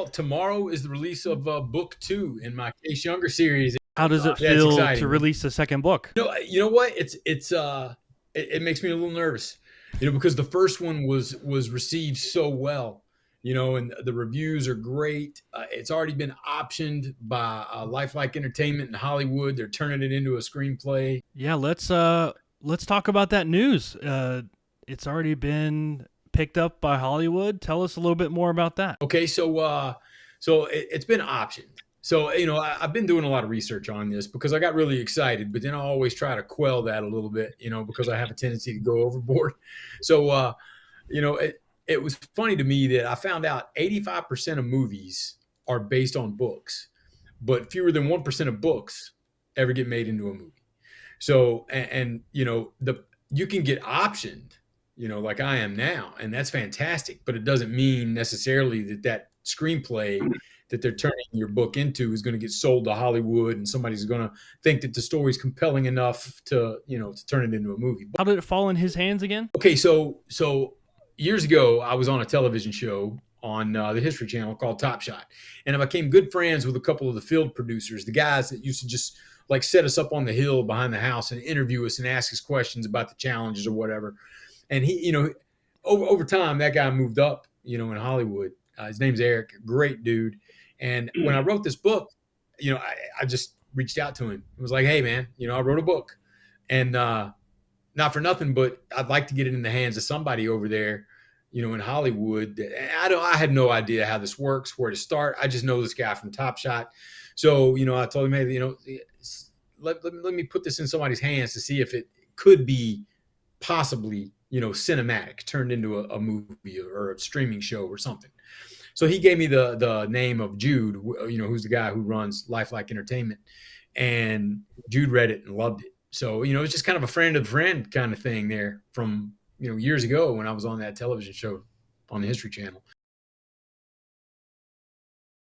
Well, tomorrow is the release of book 2 in my Case Younger series. How does it Yeah, it's feel to exciting, man. release the second book? You know what? It makes me a little nervous, because the first one was received so well, and the reviews are great. It's already been optioned by Lifelike Entertainment in Hollywood. They're turning it into a screenplay. Yeah, let's talk about that news. It's already been picked up by Hollywood. Tell us a little bit more about that. Okay, so it's been optioned. So I've been doing a lot of research on this because I got really excited, but then I always try to quell that a little bit, because I have a tendency to go overboard. So it was funny to me that I found out 85% of movies are based on books, but fewer than 1% of books ever get made into a movie. So the you can get optioned, like I am now, and that's fantastic. But it doesn't mean necessarily that screenplay that they're turning your book into is going to get sold to Hollywood, and somebody's going to think that the story's compelling enough to turn it into a movie. How did it fall in his hands again? Okay, so years ago, I was on a television show on the History Channel called Top Shot, and I became good friends with a couple of the field producers, the guys that used to just like set us up on the hill behind the house and interview us and ask us questions about the challenges or whatever. And he, over time, that guy moved up, in Hollywood. His name's Eric, great dude. And when I wrote this book, I just reached out to him. It was like, hey, man, I wrote a book, and not for nothing, but I'd like to get it in the hands of somebody over there, in Hollywood. I had no idea how this works, where to start. I just know this guy from Top Shot. So, I told him, hey, let me put this in somebody's hands to see if it could be possibly, cinematic, turned into a movie or a streaming show or something. So he gave me the name of Jude, who's the guy who runs Lifelike Entertainment, and Jude read it and loved it. So it's just kind of a friend of a friend kind of thing there from years ago when I was on that television show on the History Channel.